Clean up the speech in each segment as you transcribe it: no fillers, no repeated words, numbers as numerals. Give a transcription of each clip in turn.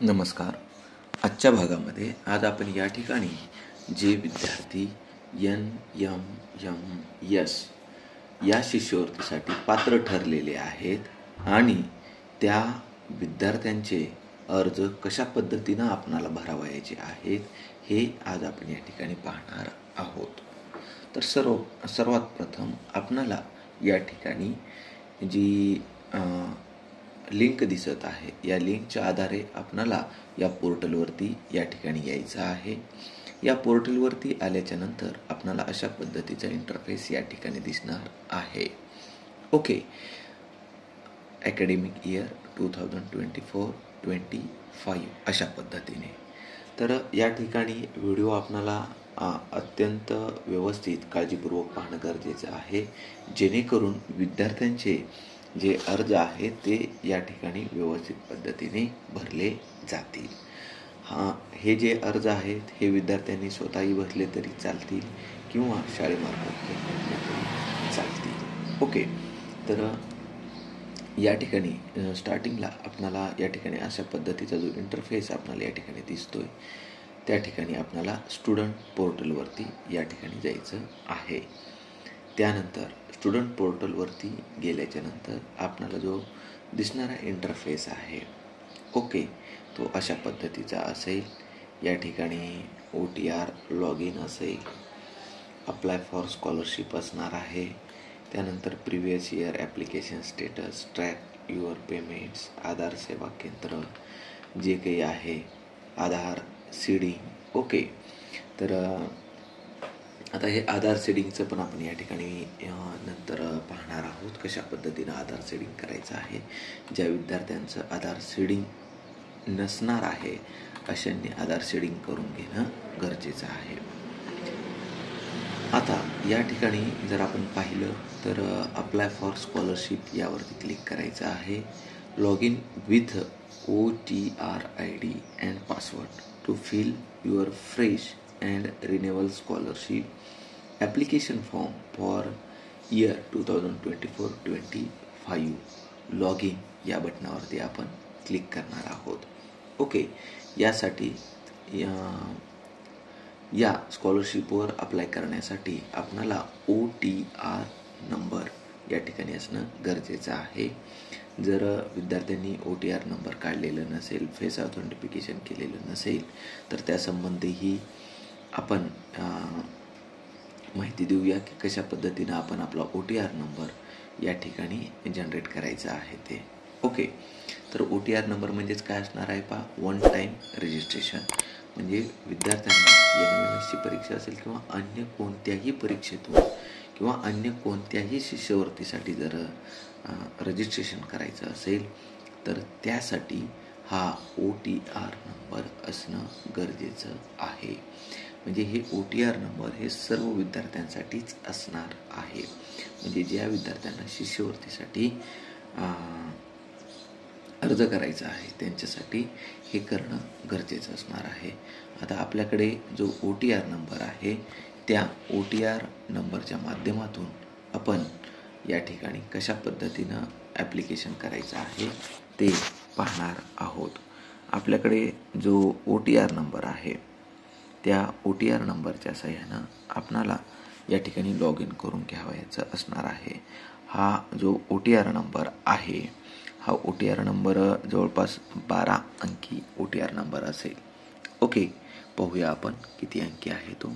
नमस्कार. आजच्या भागामध्ये आज आपण या ठिकाणी जे विद्यार्थी NMMS या शिष्यवृत्तीसाठी पात्र ठरलेले आहेत आणि त्या विद्यार्थ्यांचे अर्ज कशा पद्धतीनं आपणाला भरावयाचे आहेत हे आज आपण या ठिकाणी पाहणार आहोत. तर सर्वात प्रथम आपणाला या ठिकाणी जी लिंक दिसत आहे या लिंकच्या आधारे आपणाला या पोर्टलवरती या ठिकाणी यायचं आहे. या पोर्टलवरती आल्याच्या नंतर आपणाला अशा पद्धतीचा इंटरफेस या ठिकाणी दिसणार आहे. ओके, अकॅडमिक इयर 2024-25 अशा पद्धतीने. तर या ठिकाणी व्हिडिओ आपणाला अत्यंत व्यवस्थित काळजीपूर्वक पाहणं गरजेचं आहे, जेणेकरून विद्यार्थ्यांचे जे अर्ज आहेत ते या ठिकाणी व्यवस्थित पद्धतीने भरले जातील. हे जे अर्ज आहेत हे विद्यार्थ्यांनी स्वतःही भरले तरी चालतील किंवा शाळेमार्फत भरले तरी चालतील. ओके, तर या ठिकाणी स्टार्टिंगला आपणाला या ठिकाणी अशा पद्धतीचा जो इंटरफेस आपणाला या ठिकाणी दिसतोय त्या ठिकाणी आपणाला स्टुडंट पोर्टलवरती या ठिकाणी जायचं आहे. त्यानंतर स्टुडंट पोर्टलवरती गेल्याच्या नंतर आपणाला जो दिसणारा इंटरफेस आहे ओके तो अशा पद्धतीचा असेल. या ठिकाणी OTR लॉग इन असेल, अप्लाय फॉर स्कॉलरशिप असणार आहे. त्यानंतर previous year application status, track your payments, Aadhaar सेवा केंद्र जे काही आहे, आधार सीडिंग. ओके, तर आता हे आधार सीडिंगचं पण आपण या ठिकाणी नंतर पाहणार आहोत, कशा पद्धतीनं आधार सीडिंग करायचं आहे. ज्या विद्यार्थ्यांचं आधार सीडिंग नसणार आहे अशांनी आधार सीडिंग करून घेणं गरजेचं आहे. आता या ठिकाणी जर आपण पाहिलं तर अप्लाय फॉर स्कॉलरशिप यावरती क्लिक करायचं आहे. Log in with OTR ID and password to fill your fresh and renewal scholarship application form for year 2024-25 log in या बटनावरती आपण क्लिक करणार आहोत. ओके, यासाठी या स्कॉलरशिपवर अप्लाय करण्यासाठी आपणाला OTR नंबर या ठिकाणी असणं गरजेचं आहे. जर विद्यार्थ्यांनी OTR नंबर काढलेलं नसेल, फेस ऑथेंटिफिकेशन केलेलं नसेल तर त्यासंबंधीही आपण माहिती देऊया की कशा पद्धतीनं आपण आपला OTR नंबर या ठिकाणी जनरेट करायचा आहे ते. ओके, तर OTR नंबर म्हणजेच काय असणार आहे पहा, वन टाईम रजिस्ट्रेशन. म्हणजे विद्यार्थ्यांना NMMSची परीक्षा असेल किंवा अन्य कोणत्याही परीक्षेतून किंवा अन्य कोणत्याही शिष्यवृत्तीसाठी जर रजिस्ट्रेशन करायचं असेल तर त्यासाठी हा OTR नंबर असणं गरजेचं आहे. म्हणजे हे OTR नंबर हे सर्व विद्यार्थ्यांसाठीच असणार आहे. म्हणजे ज्या विद्यार्थ्यांना शिष्यवृत्तीसाठी अर्ज करायचा आहे त्यांच्यासाठी हे करणं गरजेचं असणार आहे. आता आपल्याकडे जो OTR नंबर आहे त्या OTR नंबरच्या माध्यमातून आपण या ठिकाणी कशा पद्धतीनं ॲप्लिकेशन करायचं आहे ते पाहणार आहोत. आपल्याकडे जो OTR नंबर आहे त्या OTR नंबरच्या सहाय्यानं आपणाला या ठिकाणी लॉग इन करून घ्यावायचं असणार आहे. हा जो OTR नंबर आहे हा OTR नंबर जवळपास 12 अंकी OTR नंबर असेल. ओके, पाहूया आपण किती अंकी आहे तो.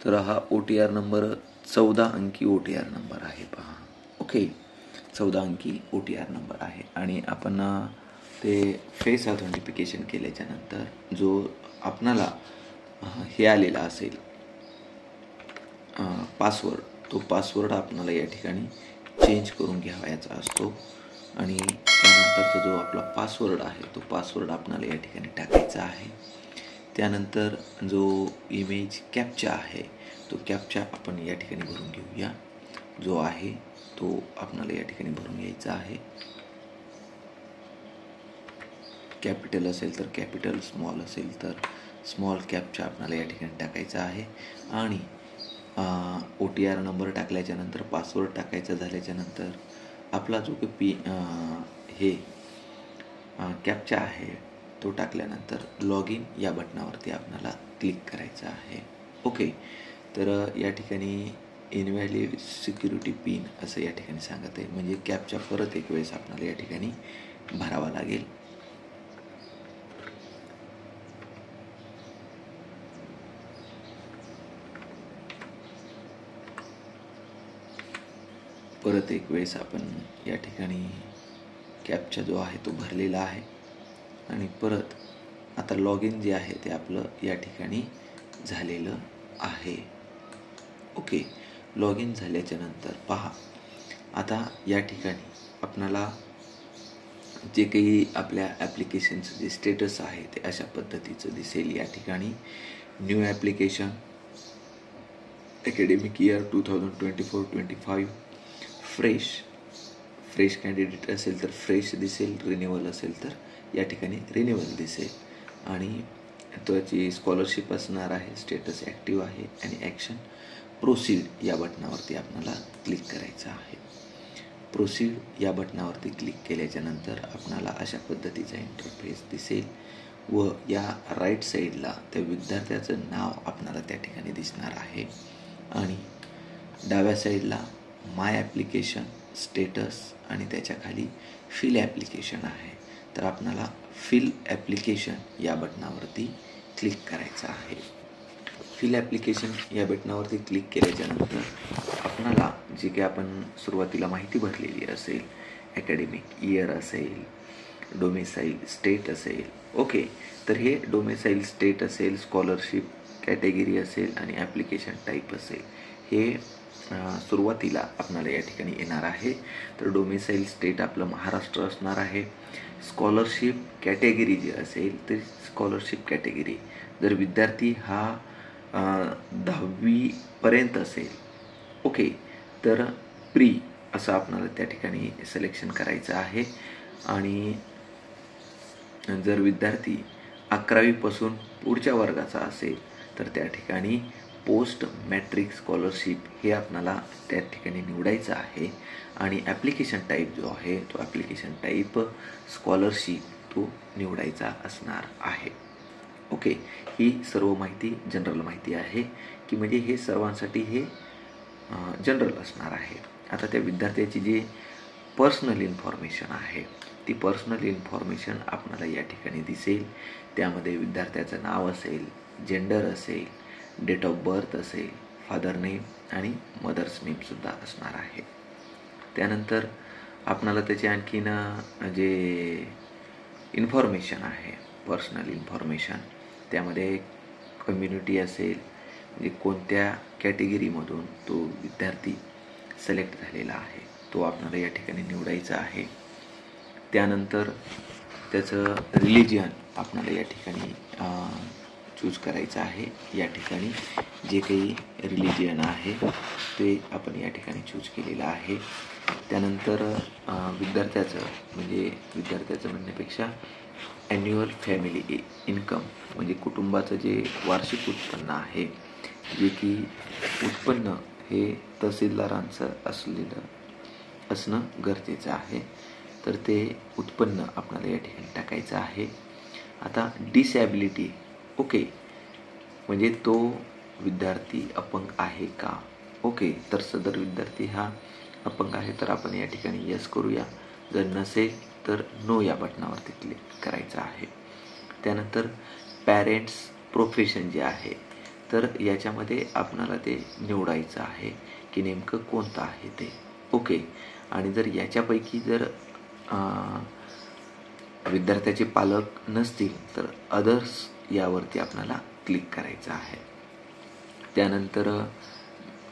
तर हा OTR नंबर 14 अंकी OTR नंबर आहे पहा. ओके, 14 अंकी OTR नंबर आहे आणि आपण ते फेस ऑथेंटिफिकेशन केल्याच्या नंतर जो आपणाला हे आलेला असेल पासवर्ड, तो पासवर्ड आपणाला या ठिकाणी चेंज करून घ्यावायचा असतो आणि त्यानंतरचा जो आपला पासवर्ड आहे तो पासवर्ड आपणाला या ठिकाणी टाकायचा आहे. त्यानंतर जो इमेज कॅप्चा आहे तो कॅप्चा आपण या ठिकाणी भरून घेऊया. जो आहे तो आपल्याला या ठिकाणी भरून घ्यायचा आहे. कॅपिटल असेल तर कॅपिटल, स्मॉल असेल तर स्मॉल कॅप्चा आपल्याला या ठिकाणी टाकायचा आहे. आणि OTR नंबर टाकल्याच्यानंतर पासवर्ड टाकायचा झाल्याच्यानंतर आपला जो काही हे कॅप्चा आहे तो टाकल्यानंतर लॉग इन या बटनावरती आपल्याला क्लिक करायचं आहे. ओके, तर या ठिकाणी इनव्हॅलिड सिक्युरिटी पिन असं या ठिकाणी सांगत आहे, म्हणजे कॅप्चा परत एक वेळेस आपल्याला या ठिकाणी भरावा लागेल. परत एक वेळेस आपण या ठिकाणी कॅप्चा जो आहे तो भरलेला आहे आणि परत आता लॉग इन जे आहे ते आपलं या ठिकाणी झालेलं आहे. ओके, लॉग इन झाल्याच्या नंतर पहा, आता या ठिकाणी आपणाला जे काही आपल्या ॲप्लिकेशनचं जे स्टेटस आहे ते अशा पद्धतीचं दिसेल. या ठिकाणी new application, academic year 2024-25, fresh candidate असेल तर फ्रेश दिसेल, रिन्युअल असेल तर या ठिकाणी रिन्युअल दिसेल. आणि त्याची स्कॉलरशिप असणार आहे, स्टेटस ॲक्टिव्ह आहे आणि ॲक्शन प्रोसीड या बटनावरती आपल्याला क्लिक करायचं आहे. प्रोसीड या बटनावरती क्लिक केल्याच्या नंतर आपणाला अशा पद्धतीचा इंटरफेस दिसेल व या राईट साईडला त्या विद्यार्थ्याचं नाव आपणाला त्या ठिकाणी दिसणार आहे आणि डाव्या साईडला माय ॲप्लिकेशन, स्टेटस आणि त्याच्या खाली फिल ॲप्लिकेशन आहे. तर आपणाला फिल ॲप्लिकेशन या बटनावरती क्लिक करायचं आहे. फिल ॲप्लिकेशन या बटनावरती क्लिक केल्याच्यानंतर आपणाला जे काही आपण सुरुवातीला माहिती भरलेली असेल, अकॅडमिक इयर असेल, डोमेसाईल स्टेट असेल, ओके, तर हे डोमेसाईल स्टेट असेल, स्कॉलरशिप कॅटेगरी असेल आणि ॲप्लिकेशन टाईप असेल, हे सुरुवातीला आपल्याला या ठिकाणी येणार आहे. तर डोमेसाईल स्टेट आपलं महाराष्ट्र असणार आहे. स्कॉलरशिप कॅटेगरी जे असेल तर स्कॉलरशिप कॅटेगरी जर विद्यार्थी हा 10वी पर्यंत असेल, ओके, तर प्री असं आपल्याला त्या ठिकाणी सिलेक्शन करायचं आहे. आणि जर विद्यार्थी 11वी पासून पुढच्या वर्गाचा असेल तर त्या ठिकाणी पोस्ट मॅट्रिक स्कॉलरशिप हे आपल्याला त्या ठिकाणी निवडायचं आहे. आणि ॲप्लिकेशन टाईप जो आहे तो ॲप्लिकेशन टाईप स्कॉलरशिप तो निवडायचा असणार आहे. ओके, ही सर्व माहिती जनरल माहिती आहे की म्हणजे हे सर्वांसाठी हे जनरल असणार आहे. आता त्या विद्यार्थ्याची जी पर्सनल इन्फॉर्मेशन आहे ती पर्सनल इन्फॉर्मेशन आपल्याला या ठिकाणी दिसेल. त्यामध्ये विद्यार्थ्याचं नाव असेल, जेंडर असेल, डेट ऑफ बर्थ असेल, फादर नेम आणि मदर्स नेमसुद्धा असणार आहे. त्यानंतर आपणाला त्याचे आणखीन जे इन्फॉर्मेशन आहे, पर्सनल इन्फॉर्मेशन, त्यामध्ये कम्युनिटी असेल, म्हणजे कोणत्या कॅटेगरीमधून तो विद्यार्थी सिलेक्ट झालेला आहे तो आपल्याला या ठिकाणी निवडायचा आहे. त्यानंतर त्याचं रिलिजियन आपल्याला या ठिकाणी चूज करायचं आहे. या ठिकाणी जे काही रिलिजियन आहे ते आपण या ठिकाणी चूज केलेलं आहे. त्यानंतर विद्यार्थ्याचं म्हणण्यापेक्षा ॲन्युअल फॅमिली इन्कम म्हणजे कुटुंबाचं जे वार्षिक उत्पन्न आहे, जे की उत्पन्न हे तहसीलदारांचं असणं गरजेचं आहे. तर ते उत्पन्न आपल्याला या ठिकाणी टाकायचं आहे. आता डिसॅबिलिटी, ओके, म्हणजे तो विद्यार्थी अपंग आहे का, ओके, तर सदर विद्यार्थी हा अपंग आहे तर आपण या ठिकाणी यस करूया. जर नसेल तर नो या बटनावरती क्लिक करायचं आहे. त्यानंतर पॅरेंट्स प्रोफेशन जे आहे तर याच्यामध्ये आपणाला ते निवडायचं आहे की नेमकं कोणतं आहे ते, ओके. आणि जर याच्यापैकी जर विद्यार्थ्याचे पालक नसतील तर अदर्स यावरती आपल्याला क्लिक करायचं आहे. त्यानंतर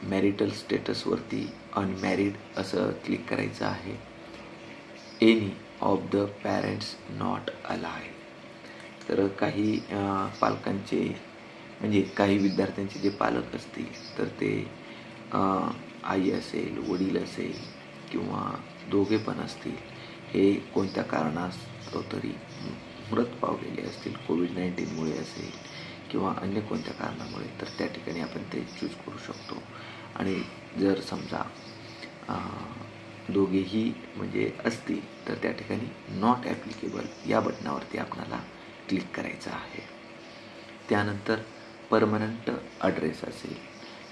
मॅरिटल स्टेटसवरती अनमॅरिड असं क्लिक करायचं आहे. Any of the parents not alive तर काही पालकांचे म्हणजे काही विद्यार्थ्यांचे जे पालक असतील तर ते आई असेल, वडील असेल किंवा दोघे पण असतील, हे कोणत्या कारणास्तव तरी मृत पावलेले असतील, कोविड-19मुळे असेल किंवा अन्य कोणत्या कारणामुळे, तर त्या ठिकाणी आपण ते चूज करू शकतो. आणि जर समजा दोघेही म्हणजे असतील तर त्या ठिकाणी नॉट ॲप्लिकेबल या बटनावरती आपल्याला क्लिक करायचं आहे. त्यानंतर परमनंट ॲड्रेस असेल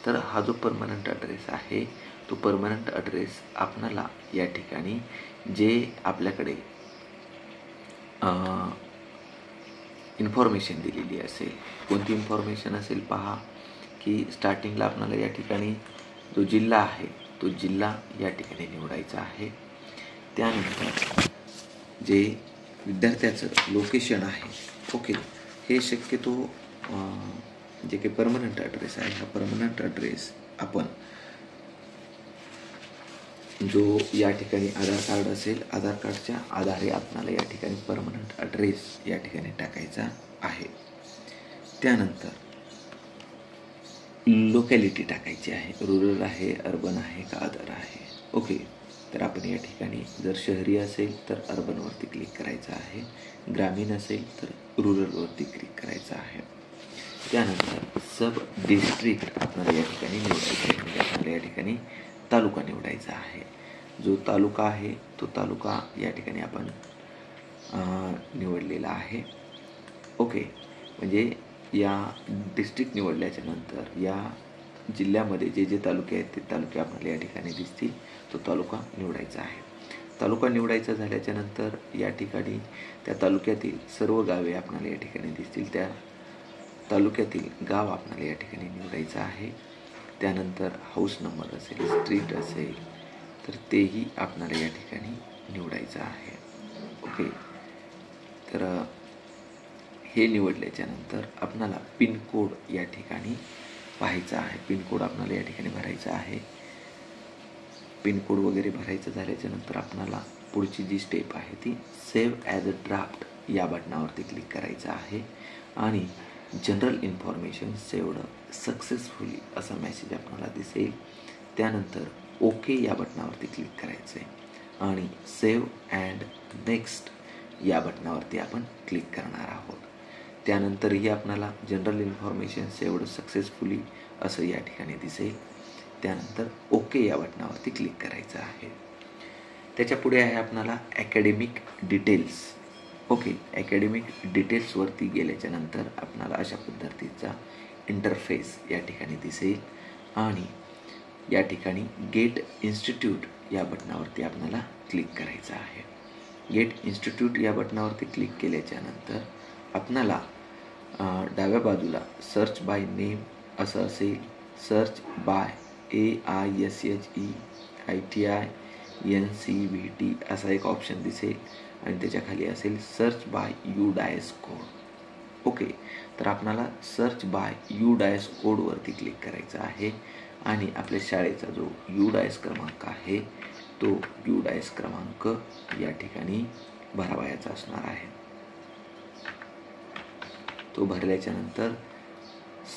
तर हा जो परमनंट ॲड्रेस आहे तो परमनंट ॲड्रेस आपणाला या ठिकाणी जे आपल्याकडे इन्फॉर्मेशन दिलेली असेल, कोणती इन्फॉर्मेशन असेल पहा, की स्टार्टिंगला आपल्याला या ठिकाणी जो जिल्हा आहे तो जिल्हा या ठिकाणी निवडायचा आहे. त्यानंतर जे विद्यार्थ्याचं लोकेशन आहे, ओके, हे शक्यतो जे काही परमनंट ॲड्रेस आहे हा परमनंट ॲड्रेस आपण जो या ठिकाणी आधार कार्ड असेल, आधार कार्डच्या आधारे आपल्याला या ठिकाणी परमनंट ॲड्रेस या ठिकाणी टाकायचा आहे. त्यानंतर लोकॅलिटी टाकायची आहे, रुरल आहे, अर्बन आहे का अदर आहे. ओके, तर आपण या ठिकाणी जर शहरी असेल तर अर्बनवरती क्लिक करायचं आहे, ग्रामीण असेल तर रुरलवरती क्लिक करायचं आहे. त्यानंतर सब डिस्ट्रिक्ट आपल्याला या ठिकाणी निवडायचं आहे, म्हणजे आपल्याला या ठिकाणी तालुका निवडायचा आहे. जो तालुका आहे तो तालुका या ठिकाणी आपण निवडलेला आहे. ओके, म्हणजे या डिस्ट्रिक्ट निवडल्याच्या नंतर या जिल्ह्यामध्ये जे जे तालुके आहेत ते तालुके आपल्याला या ठिकाणी दिसतील, तो तालुका निवडायचा आहे. तालुका निवडायचा झाल्याच्या नंतर या ठिकाणी त्या तालुक्यातील सर्व गावे आपल्याला या ठिकाणी दिसतील, त्या तालुक्यातील गाव आपल्याला या ठिकाणी निवडायचं आहे. त्यानंतर हाऊस नंबर असेल, स्ट्रीट असेल तर तेही आपल्याला या ठिकाणी निवडायचं आहे. ओके, तर हे निवडल्याच्या नंतर आपल्याला पिनकोड या ठिकाणी पाहायचा आहे. पिनकोड आपल्याला या ठिकाणी भरायचा आहे. पिनकोड वगैरे भरायचं झाल्याच्या नंतर आपल्याला पुढची जी स्टेप आहे ती सेव्ह ॲज अ ड्राफ्ट या बटनावरती क्लिक करायचं आहे आणि जनरल इन्फॉर्मेशन सेव्ड सक्सेसफुली असा मेसेज आपल्याला दिसेल. त्यानंतर ओके या बटनावरती क्लिक करायचं आहे आणि सेव्ह अँड नेक्स्ट या बटनावरती आपण क्लिक करणार आहोत. त्यानंतरही आपल्याला जनरल इन्फॉर्मेशन सेव्ड सक्सेसफुली असं या ठिकाणी दिसेल. त्यानंतर ओके या बटनावरती क्लिक करायचं आहे. त्याच्या पुढे आहे आपल्याला अकॅडमिक डिटेल्स. ओके, अकॅडमिक डिटेल्सवरती गेल्याच्या नंतर आपल्याला अशा पद्धतीचा इंटरफेस या ठिकाणी दिसेल आणि या ठिकाणी गेट इन्स्टिट्यूट या बटनावरती आपल्याला क्लिक करायचं आहे. गेट इन्स्टिट्यूट या बटनावरती क्लिक केल्याच्या नंतर आपल्याला डाव्या बाजूला सर्च बाय नेम असं असेल, सर्च बाय AISHEITI असा एक ऑप्शन दिसेल आणि त्याच्या खाली असेल search by UDIS code. Okay, तर आपल्याला सर्च बाय UDIS कोडवरती क्लिक करायचं आहे आणि आपल्या शाळेचा जो UDIS क्रमांक आहे तो UDIS क्रमांक या ठिकाणी भरावयाचा असणार आहे. तो भरल्याच्या नंतर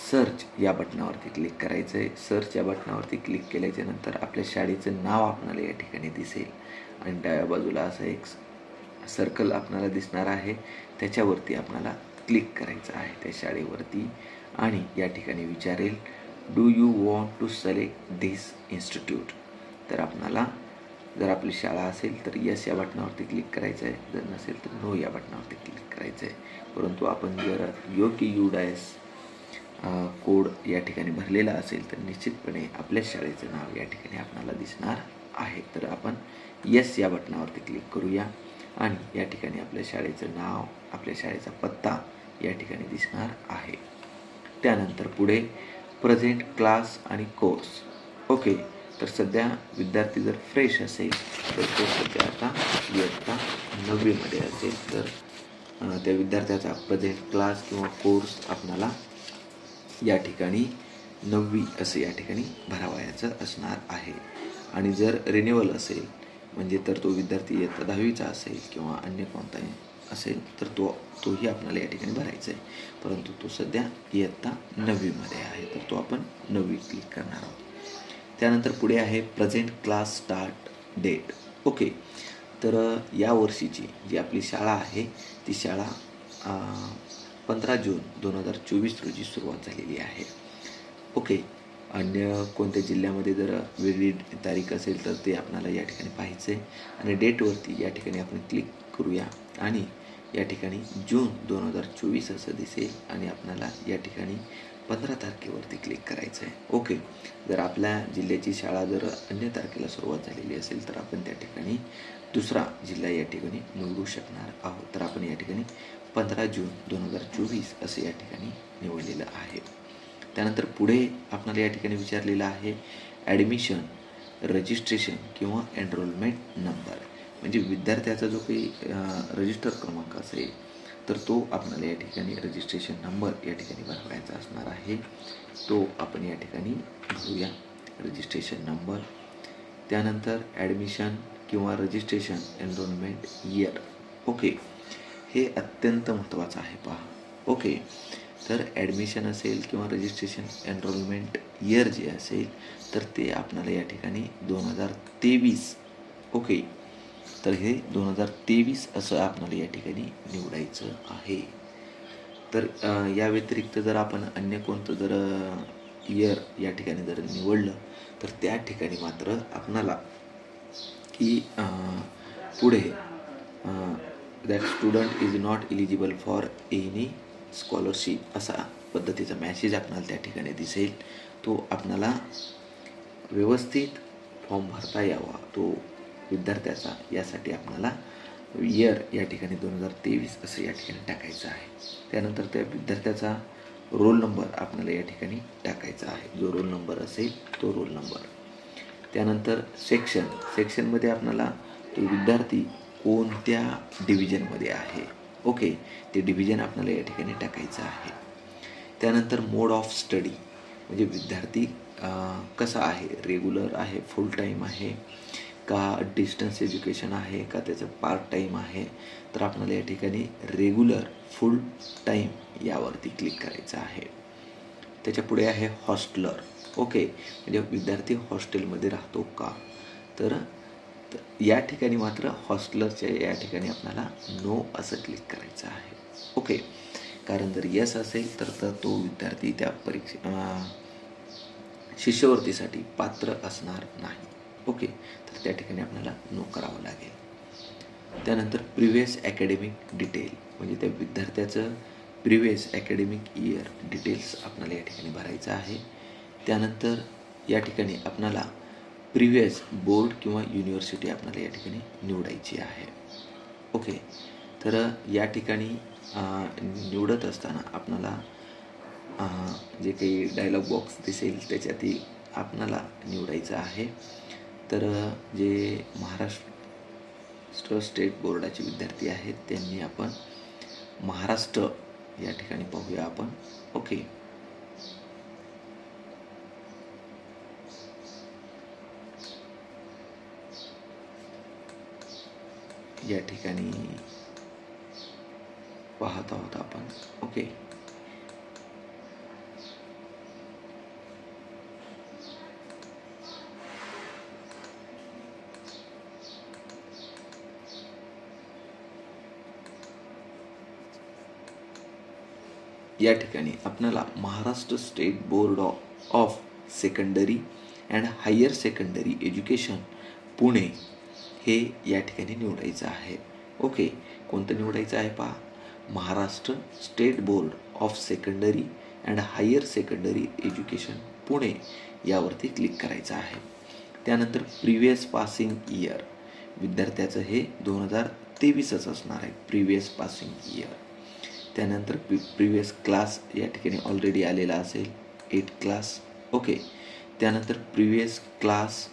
सर्च या बटनावरती क्लिक करायचं आहे. सर्च या बटनावरती क्लिक केल्याच्या नंतर आपल्या शाळेचं नाव आपल्याला या ठिकाणी दिसेल आणि डाव्या बाजूला असं एक सर्कल आपल्याला दिसणार आहे, त्याच्यावरती आपल्याला क्लिक करायचं आहे त्या शाळेवरती आणि या ठिकाणी विचारेल do you want to select this institute. तर आपल्याला जर आपली शाळा असेल तर यस या बटनावरती क्लिक करायचं आहे, जर नसेल तर नो या बटनावरती क्लिक करायचं आहे. परंतु आपण जर योग्य UDIS कोड या ठिकाणी भरलेला असेल तर निश्चितपणे आपल्या शाळेचं नाव या ठिकाणी आपल्याला दिसणार आहे. तर आपण यस या बटनावरती क्लिक करूया आणि या ठिकाणी आपल्या शाळेचं नाव, आपल्या शाळेचा पत्ता या ठिकाणी दिसणार आहे. त्यानंतर पुढे प्रेझेंट क्लास आणि कोर्स. ओके, तर सध्या विद्यार्थी जर फ्रेश असेल तर तो सध्या आता इयत्ता 9वीमध्ये असेल तर त्या विद्यार्थ्याचा प्रेझेंट क्लास किंवा कोर्स आपल्याला या ठिकाणी 9वी असं या ठिकाणी भरावयाचं असणार आहे. आणि जर रिन्युअल असेल म्हणजे तर तो विद्यार्थी इयत्ता 10वीचा असेल किंवा अन्य कोणताही असेल तर तोही आपल्याला या ठिकाणी भरायचा आहे, परंतु तो सध्या इयत्ता 9वीमध्ये आहे, तर तो आपण 9वी क्लिक करणार आहोत. त्यानंतर पुढे आहे present class start date. Okay, तर या वर्षीची जी आपली शाळा आहे ती शाळा 15 जून 2024 रोजी सुरुवात झालेली आहे. ओके, अन्य कोणत्या जिल्ह्यामध्ये जर वेगळी तारीख असेल तर ते आपल्याला या ठिकाणी पाहायचं आहे आणि डेटवरती या ठिकाणी आपण क्लिक करूया आणि या ठिकाणी जून 2024 असं दिसेल आणि आपल्याला या ठिकाणी 15 तारखेवरती क्लिक करायचं आहे. ओके, जर आपल्या जिल्ह्याची शाळा जर अन्य तारखेला सुरुवात झालेली असेल तर आपण त्या ठिकाणी दुसरा जिल्हा या ठिकाणी निवडू शकणार आहोत. तर आपण या ठिकाणी 15 जून 2024 असं या ठिकाणी निवडलेलं आहे. त्यानंतर पुढे आपल्याला या ठिकाणी विचारलेलं आहे ॲडमिशन रजिस्ट्रेशन किंवा एनरोलमेंट नंबर, म्हणजे विद्यार्थ्याचा जो काही रजिस्टर क्रमांक असेल तर तो आपल्याला या ठिकाणी रजिस्ट्रेशन नंबर या ठिकाणी भरवायचा असणार आहे. तो आपण या ठिकाणी भरूया, रजिस्ट्रेशन नंबर. त्यानंतर ॲडमिशन किंवा रजिस्ट्रेशन एनरोलमेंट इयर. ओके, हे अत्यंत महत्त्वाचं आहे पहा. ओके, तर ॲडमिशन असेल किंवा रजिस्ट्रेशन एनरोलमेंट इयर जे असेल तर ते आपल्याला या ठिकाणी 2023. ओके, तर हे 2023 असं आपल्याला या ठिकाणी निवडायचं आहे. तर या व्यतिरिक्त जर आपण अन्य कोणतं जर इयर या ठिकाणी जर निवडलं तर त्या ठिकाणी मात्र आपणाला की पुढे that student is not eligible for any scholarship असा पद्धतीचा मॅसेज आपल्याला त्या ठिकाणी दिसेल. तो आपल्याला व्यवस्थित फॉर्म भरता यावा तो विद्यार्थ्याचा, यासाठी आपल्याला इयर या ठिकाणी 2023 असं या ठिकाणी टाकायचं आहे. त्यानंतर त्या विद्यार्थ्याचा रोल नंबर आपल्याला या ठिकाणी टाकायचा आहे, जो रोल नंबर असेल तो रोल नंबर. त्यानंतर सेक्शनमध्ये आपल्याला तो विद्यार्थी कोणत्या डिव्हिजनमध्ये आहे. ओके, ते डिव्हिजन आपल्याला या ठिकाणी टाकायचं आहे. त्यानंतर मोड ऑफ स्टडी, म्हणजे विद्यार्थी कसा आहे, रेग्युलर आहे, फुल टाईम आहे का डिस्टन्स एज्युकेशन आहे का त्याचं पार्ट टाईम आहे. तर आपल्याला या ठिकाणी रेग्युलर फुल टाईम यावरती क्लिक करायचं आहे. त्याच्या पुढे आहे हॉस्टेलर. ओके, म्हणजे विद्यार्थी हॉस्टेलमध्ये राहतो का, तर या ठिकाणी मात्र हॉस्टेलरच्या या ठिकाणी आपल्याला नो असं क्लिक करायचं आहे. ओके, कारण जर यस असेल तर तो विद्यार्थी त्या शिष्यवृत्तीसाठी पात्र असणार नाही. ओके, तर त्या ठिकाणी आपल्याला नो करावं लागेल. त्यानंतर प्रिव्हियस ॲकॅडमिक डिटेल, म्हणजे त्या विद्यार्थ्याचं प्रिव्हियस ॲकॅडमिक इयर डिटेल्स आपल्याला या ठिकाणी भरायचं आहे. त्यानंतर या ठिकाणी आपल्याला प्रिव्हियस बोर्ड किंवा युनिव्हर्सिटी आपल्याला या ठिकाणी निवडायची आहे. ओके, तर या ठिकाणी निवडत असताना आपल्याला जे काही डायलॉग बॉक्स दिसेल त्याच्यातील आपल्याला निवडायचं आहे. तर जे महाराष्ट्र स्टेट बोर्डाचे विद्यार्थी आहेत त्यांनी आपण महाराष्ट्र या ठिकाणी पाहूया आपण. ओके, या ठिकाणी पाहत आहोत आपण. ओके, या ठिकाणी आपल्याला Maharashtra state board of secondary and higher secondary education Pune हे या ठिकाणी निवडायचं आहे. ओके, कोणतं निवडायचं आहे पहा, Maharashtra state board of secondary and higher secondary education Pune यावरती क्लिक करायचं आहे. त्यानंतर प्रिव्हियस पासिंग इयर, विद्यार्थ्याचं हे 2023च असणार आहे, प्रिव्हियस पासिंग इयर. त्यानंतर प्रिव्हियस क्लास या ठिकाणी ऑलरेडी आलेला असेल 8 क्लास. ओके, त्यानंतर प्रिव्हियस क्लास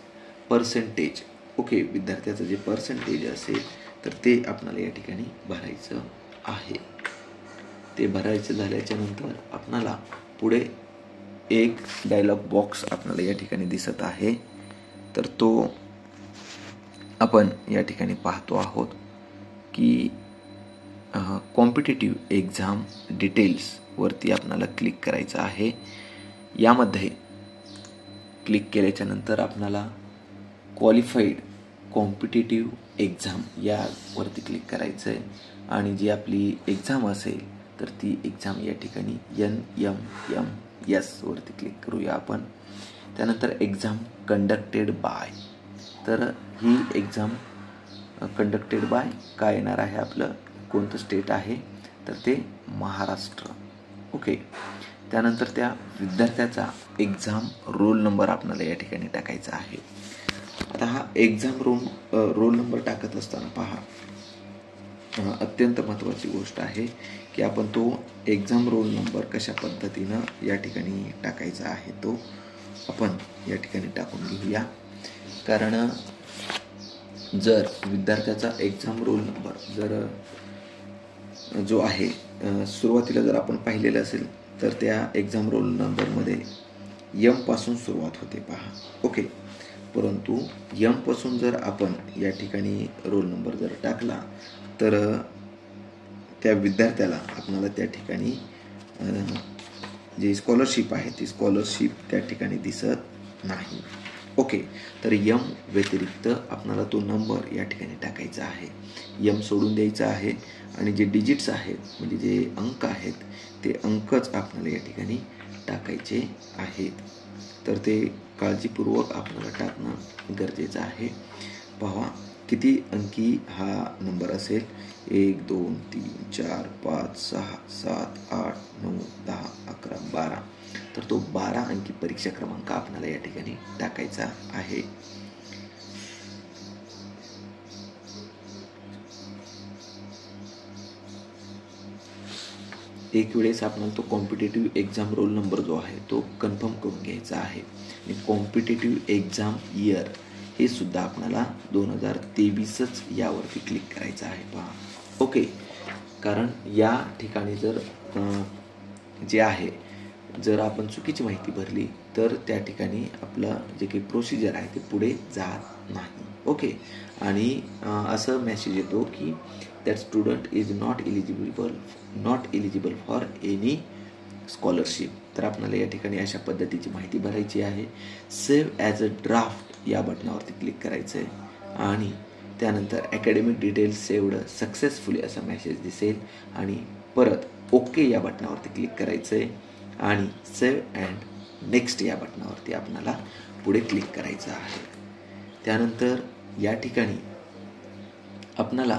पर्सेंटेज. ओके, विद्यार्थ्याचं जे पर्सेंटेज असेल तर ते आपल्याला या ठिकाणी भरायचं आहे. ते भरायचं झाल्याच्या नंतर आपल्याला पुढे एक डायलॉग बॉक्स आपल्याला या ठिकाणी दिसत आहे, तर तो आपण या ठिकाणी पाहतो आहोत की कॉम्पिटिटिव्ह एक्झाम डिटेल्सवरती आपल्याला क्लिक करायचं आहे. यामध्ये क्लिक केल्याच्या नंतर आपल्याला क्वालिफाईड कॉम्पिटिटिव्ह एक्झाम यावरती क्लिक करायचं आहे आणि जी आपली एक्झाम असेल तर ती एक्झाम या ठिकाणी NMMS वरती क्लिक करूया आपण. त्यानंतर एक्झाम कंडक्टेड बाय, तर ही एक्झाम कंडक्टेड बाय काय येणार आहे, आपलं कोणतं स्टेट आहे तर ते महाराष्ट्र. ओके. त्यानंतर त्या विद्यार्थ्याचा एक्झाम रोल नंबर आपल्याला या ठिकाणी टाकायचा आहे. आता हा एक्झाम रोल नंबर टाकत असताना पहा, अत्यंत महत्त्वाची गोष्ट आहे की आपण तो एक्झाम रोल नंबर कशा पद्धतीनं या ठिकाणी टाकायचा आहे तो आपण या ठिकाणी टाकून घेऊया. कारण जर विद्यार्थ्याचा एक्झाम रोल नंबर जर जो आहे सुरुवातीला जर आपण पाहिलेलं असेल तर त्या एक्झाम रोल नंबरमध्ये M पासून सुरुवात होते पहा. ओके. परंतु M पासून जर आपण या ठिकाणी रोल नंबर जर टाकला तर त्या विद्यार्थ्याला आपल्याला त्या ठिकाणी जी स्कॉलरशिप आहे ती स्कॉलरशिप त्या ठिकाणी दिसत नाही. ओके. तर M व्यतिरिक्त आपल्याला तो नंबर या ठिकाणी टाकायचा आहे. M सोडून द्यायचा आहे आणि जे डिजिट्स आहेत म्हणजे जे अंक आहेत ते अंकच आपल्याला या ठिकाणी टाकायचे आहेत. तर ते काळजीपूर्वक आपल्याला टाकणं गरजेचं आहे. पहा किती अंकी हा नंबर असेल, 1 2 3 4 5 6 7 8 9 10 11 12. तर तो 12 अंकी परीक्षा क्रमांक आपल्याला या ठिकाणी टाकायचा आहे. एक वेळेस आपल्याला तो कॉम्पिटिटिव्ह एक्झाम रोल नंबर जो आहे तो कन्फर्म करून घ्यायचा आहे. आणि कॉम्पिटिटिव्ह एक्झाम इयर हे सुद्धा आपल्याला 2023च यावरती क्लिक करायचं आहे पहा. ओके. कारण या ठिकाणी जर जे आहे जर आपण चुकीची माहिती भरली तर त्या ठिकाणी आपलं जे काही प्रोसिजर आहे ते पुढे जात नाही. ओके. आणि असं मेसेज येतो की that student is not eligible for any scholarship. तर आपल्याला या ठिकाणी अशा पद्धतीची माहिती भरायची आहे. सेव्ह ॲज अ ड्राफ्ट या बटनावरती क्लिक करायचं आहे आणि त्यानंतर अकॅडमिक डिटेल्स सेव्हड सक्सेसफुली असा मेसेज दिसेल आणि परत ओके या बटनावरती क्लिक करायचं आहे आणि सेव्ह अँड नेक्स्ट या बटनावरती आपल्याला पुढे क्लिक करायचं आहे. त्यानंतर या ठिकाणी आपल्याला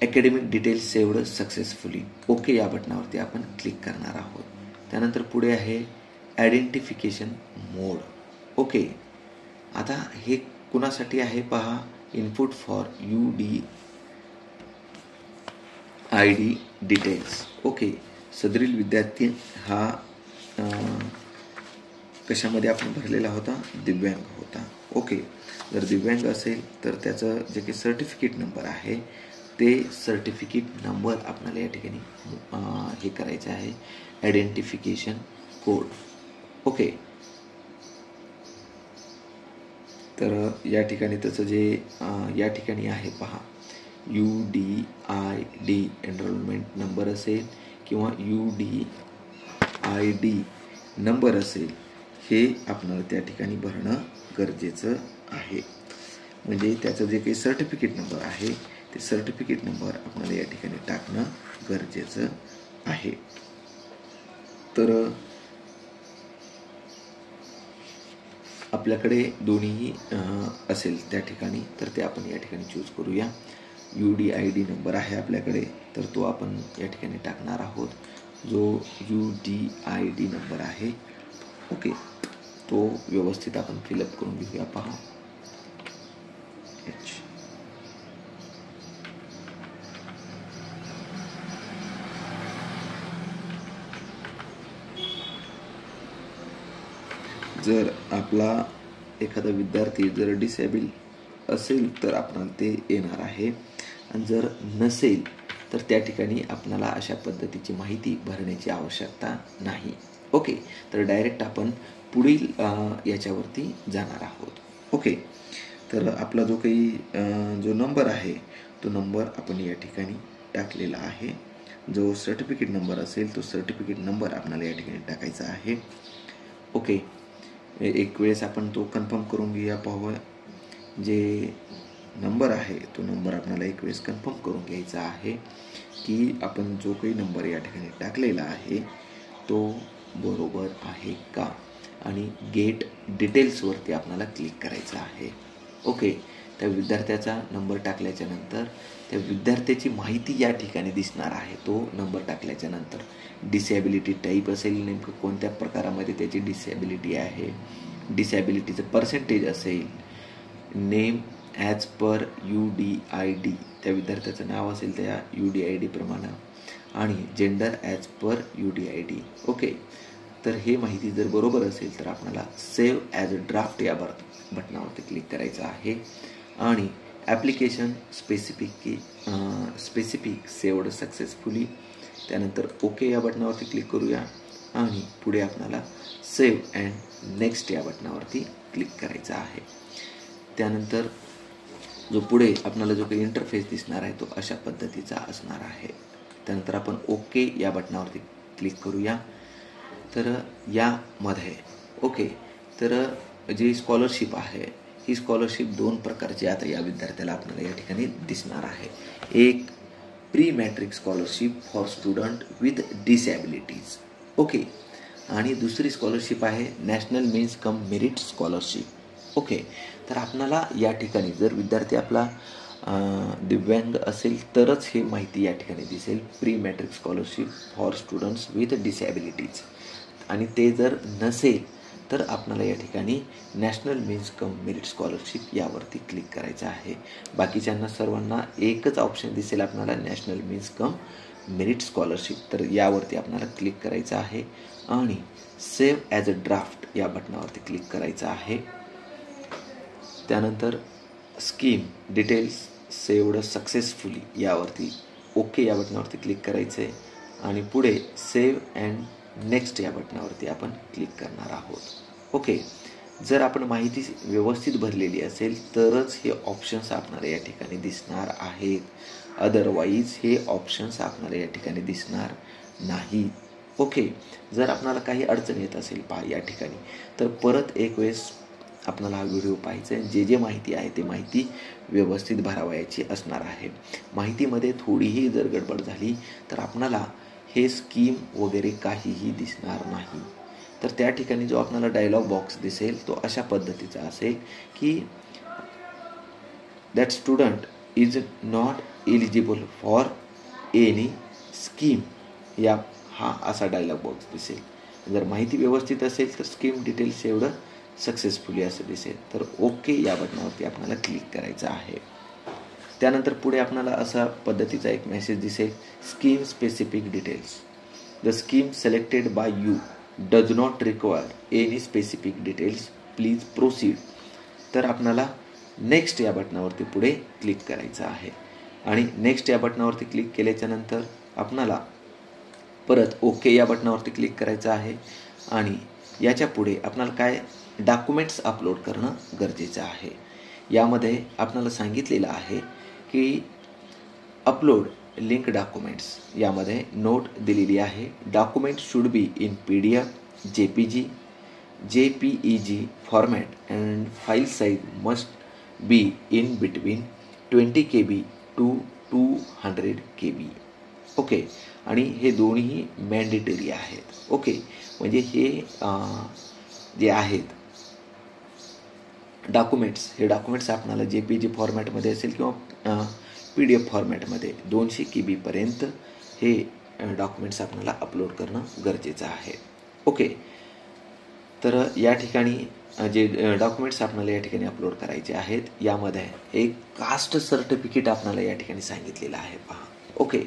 academic details saved successfully okay या बटनावरती आपण क्लिक करणार आहोत. त्यानंतर पुढे आहे आयडेंटिफिकेशन मोड. ओके. आता हे कुणासाठी आहे पहा, input for UDID details. Okay. सदरील विद्यार्थी हा कशामध्ये आपण भरलेला होता, दिव्यांग होता. ओके. जर दिव्यांग असेल तर त्याचं जे काही सर्टिफिकेट नंबर आहे ते सर्टिफिकेट नंबर आपल्याला या ठिकाणी हे करायचं आहे, आयडेंटिफिकेशन कोड. ओके. तर या ठिकाणी त्याचं जे या ठिकाणी आहे पहा, UDID एनरोलमेंट नंबर असेल किंवा UDID नंबर असेल हे आपल्याला त्या ठिकाणी भरणं गरजेचं आहे. म्हणजे त्याचं जे काही सर्टिफिकेट नंबर आहे ते सर्टिफिकेट नंबर आपल्याला या ठिकाणी टाकणं गरजेचं आहे. तर आपल्याकडे दोन्ही असेल त्या ठिकाणी तर ते आपण या ठिकाणी चूज करूया. UDID नंबर आहे आपल्याकडे तर तो आपण या ठिकाणी टाकणार आहोत. जो UDID नंबर आहे ओके तो व्यवस्थित आपण फिलअप करून घेऊया. पहा जर आपला एखादा विद्यार्थी जर डिसेबल असेल तर आपल्याला ते येणार आहे आणि जर नसेल तर त्या ठिकाणी आपल्याला अशा पद्धतीची माहिती भरण्याची आवश्यकता नाही. ओके. तर डायरेक्ट आपण पुढील याच्यावरती जाणार आहोत. ओके. तर आपला जो काही जो नंबर आहे तो नंबर आपण या ठिकाणी टाकलेला आहे. जो सर्टिफिकेट नंबर असेल तो सर्टिफिकेट नंबर आपल्याला या ठिकाणी टाकायचा आहे. ओके, एक वेळेस आपण तो कन्फर्म करून घेऊया. पाहूया जे नंबर आहे तो नंबर आपल्याला एक वेळेस कन्फर्म करून घ्यायचा आहे की आपण जो काही नंबर या ठिकाणी टाकलेला आहे तो बरोबर आहे का, आणि गेट डिटेल्सवरती आपल्याला क्लिक करायचं आहे. ओके, त्या विद्यार्थ्याचा नंबर टाकल्याच्या नंतर त्या विद्यार्थ्याची माहिती या ठिकाणी दिसणार आहे. तो नंबर टाकल्याच्या नंतर डिसॅबिलिटी टाईप असेल, नेमकं कोणत्या प्रकारामध्ये त्याची डिसॅबिलिटी आहे, डिसॅबिलिटीचं पर्सेंटेज असेल, नेम ॲज पर UDID, त्या विद्यार्थ्याचं नाव असेल त्या UDID प्रमाणे, आणि gender as per UDID. Okay, तर हे माहिती जर बरोबर असेल तर आपल्याला सेव्ह ॲज अ ड्राफ्ट या बटनावरती क्लिक करायचं आहे, आणि ॲप्लिकेशन स्पेसिफिक सेव्हड सक्सेसफुली, त्यानंतर ओके या बटनावरती क्लिक करूया, आणि पुढे आपल्याला सेव्ह अँड नेक्स्ट या बटनावरती क्लिक करायचं आहे. त्यानंतर जो पुढे आपल्याला जो काही इंटरफेस दिसणार आहे तो अशा पद्धतीचा असणार आहे. त्यानंतर आपण ओके या बटनावरती क्लिक करूया. तर यामध्ये ओके, तर जी स्कॉलरशिप आहे ही स्कॉलरशिप 2 प्रकारची आता या विद्यार्थ्याला आपल्याला या ठिकाणी दिसणार आहे. एक pre matric scholarship for student with disabilities. Okay, आणि दुसरी स्कॉलरशिप आहे national means cum merit scholarship. Okay, तर आपल्याला या ठिकाणी जर विद्यार्थी आपला दिव्यांग असेल तरच ही माहिती या ठिकाणी दिसेल, pre matric scholarship for students with disabilities, आणि ते जर नसेल तर आपल्याला या ठिकाणी national means cum merit scholarship यावरती क्लिक करायचं आहे. बाकीच्यांना सर्वांना एकच ऑप्शन दिसेल आपल्याला, national means cum merit scholarship. तर यावरती आपल्याला क्लिक करायचं आहे, आणि सेव्ह ॲज अ ड्राफ्ट या बटनावरती क्लिक करायचं आहे. त्यानंतर स्कीम डिटेल्स सेव्हड सक्सेसफुली यावरती ओके या बटनावरती क्लिक करायचं आहे, आणि पुढे सेव्ह अँड नेक्स्ट या बटनावरती आपण क्लिक करणार आहोत. ओके, जर आपण माहिती व्यवस्थित भरलेली असेल तरच हे ऑप्शन्स आपल्याला या ठिकाणी दिसणार आहेत, अदरवाईज हे ऑप्शन्स आपल्याला या ठिकाणी दिसणार नाही. ओके, जर आपल्याला काही अडचण येत असेल पहा या ठिकाणी, तर परत एक वेळेस आपल्याला हा व्हिडिओ पाहायचा आहे. जे माहिती आहे ते माहिती व्यवस्थित भरावयाची असणार आहे. माहितीमध्ये थोडीही जर गडबड झाली तर आपल्याला हे स्कीम वगैरे काहीही दिसणार नाही. तर त्या ठिकाणी जो आपल्याला डायलॉग बॉक्स दिसेल तो अशा पद्धतीचा असेल की that student is not eligible for any scheme, या हा असा डायलॉग बॉक्स दिसेल. जर माहिती व्यवस्थित असेल तर स्कीम डिटेल्स एवढं सक्सेसफुली असं दिसेल. तर ओके या बटनावरती आपल्याला क्लिक करायचं आहे. त्यानंतर पुढे आपल्याला असा पद्धतीचा एक मेसेज दिसेल, scheme specific details. The scheme selected by you does not require any specific details, please proceed. तर आपल्याला नेक्स्ट या बटनावरती पुढे क्लिक करायचं आहे, आणि नेक्स्ट या बटनावरती क्लिक केल्याच्या नंतर आपल्याला परत ओके या बटनावरती क्लिक करायचं आहे, आणि याच्या पुढे आपल्याला काय डॉक्युमेंट्स अपलोड करणं गरजेचं आहे. यामध्ये आपल्याला सांगितलेलं आहे की अपलोड लिंक डॉक्युमेंट्स. यामध्ये नोट दिलेली आहे, document should be in PDF, JPG, JPEG format and file size must be in between 20 KB to 200 KB. Okay, आणि हे दोन्ही मॅन्डेटरी आहेत. ओके, म्हणजे हे जे आहेत डॉक्युमेंट्स, हे डॉक्युमेंट्स आपल्याला JPG फॉर्मॅटमध्ये असेल किंवा PDF फॉर्मॅटमध्ये 200 KB पर्यंत हे डॉक्युमेंट्स आपल्याला अपलोड करणं गरजेचं आहे. ओके, तर या ठिकाणी जे डॉक्युमेंट्स आपल्याला या ठिकाणी अपलोड करायचे आहेत, यामध्ये एक कास्ट सर्टिफिकेट आपल्याला या ठिकाणी सांगितलेलं आहे पहा. ओके,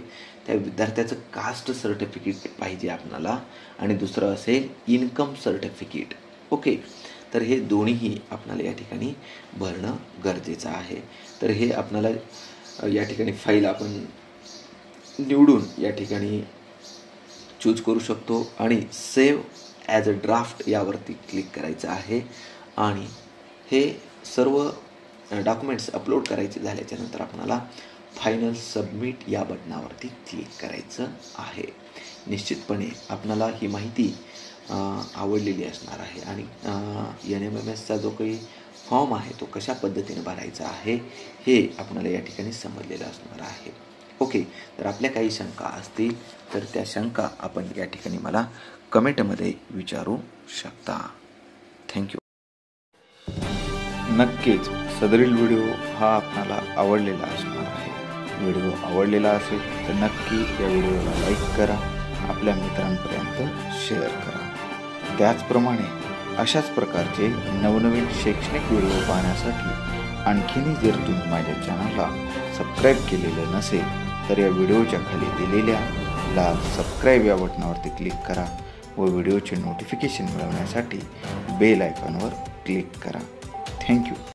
त्या विद्यार्थ्याचं कास्ट सर्टिफिकेट पाहिजे आपल्याला, आणि दुसरं असेल इन्कम सर्टिफिकेट. ओके, तर हे दोन्हीही आपल्याला या ठिकाणी भरणं गरजेचं आहे. तर हे आपल्याला या ठिकाणी फाईल आपण निवडून या ठिकाणी चूज करू शकतो, आणि सेव्ह ॲज अ ड्राफ्ट यावरती क्लिक करायचं आहे, आणि हे सर्व डॉक्युमेंट्स अपलोड करायचे झाल्याच्या नंतर आपल्याला फायनल सबमिट या बटनावरती क्लिक करायचं आहे. निश्चितपणे आपणाला ही माहिती आवडलेली असणार आहे आणि NMMSचा जो काही फॉर्म आहे तो कशा पद्धतीने भरायचा आहे हे आपल्याला या ठिकाणी समजलेलं असणार आहे. ओके, तर आपल्या काही शंका असतील तर त्या शंका आपण या ठिकाणी मला कमेंटमध्ये विचारू शकता. थँक्यू. नक्कीच सदरील व्हिडिओ हा आपल्याला आवडलेला असणार आहे. व्हिडिओ आवडलेला असेल तर नक्की या व्हिडिओला लाईक करा, आपल्या मित्रांपर्यंत शेअर करा. त्याचप्रमाणे अशाच प्रकारचे नवनवीन शैक्षणिक व्हिडिओ पाहण्यासाठी आणखीनही जर तुम्ही माझ्या चॅनलला सबस्क्राईब केलेलं नसेल तर या व्हिडिओच्या खाली दिलेल्या लाल सबस्क्राईब या बटनावरती क्लिक करा व व्हिडिओचे नोटिफिकेशन मिळवण्यासाठी बेल आयकॉनवर क्लिक करा. थँक्यू.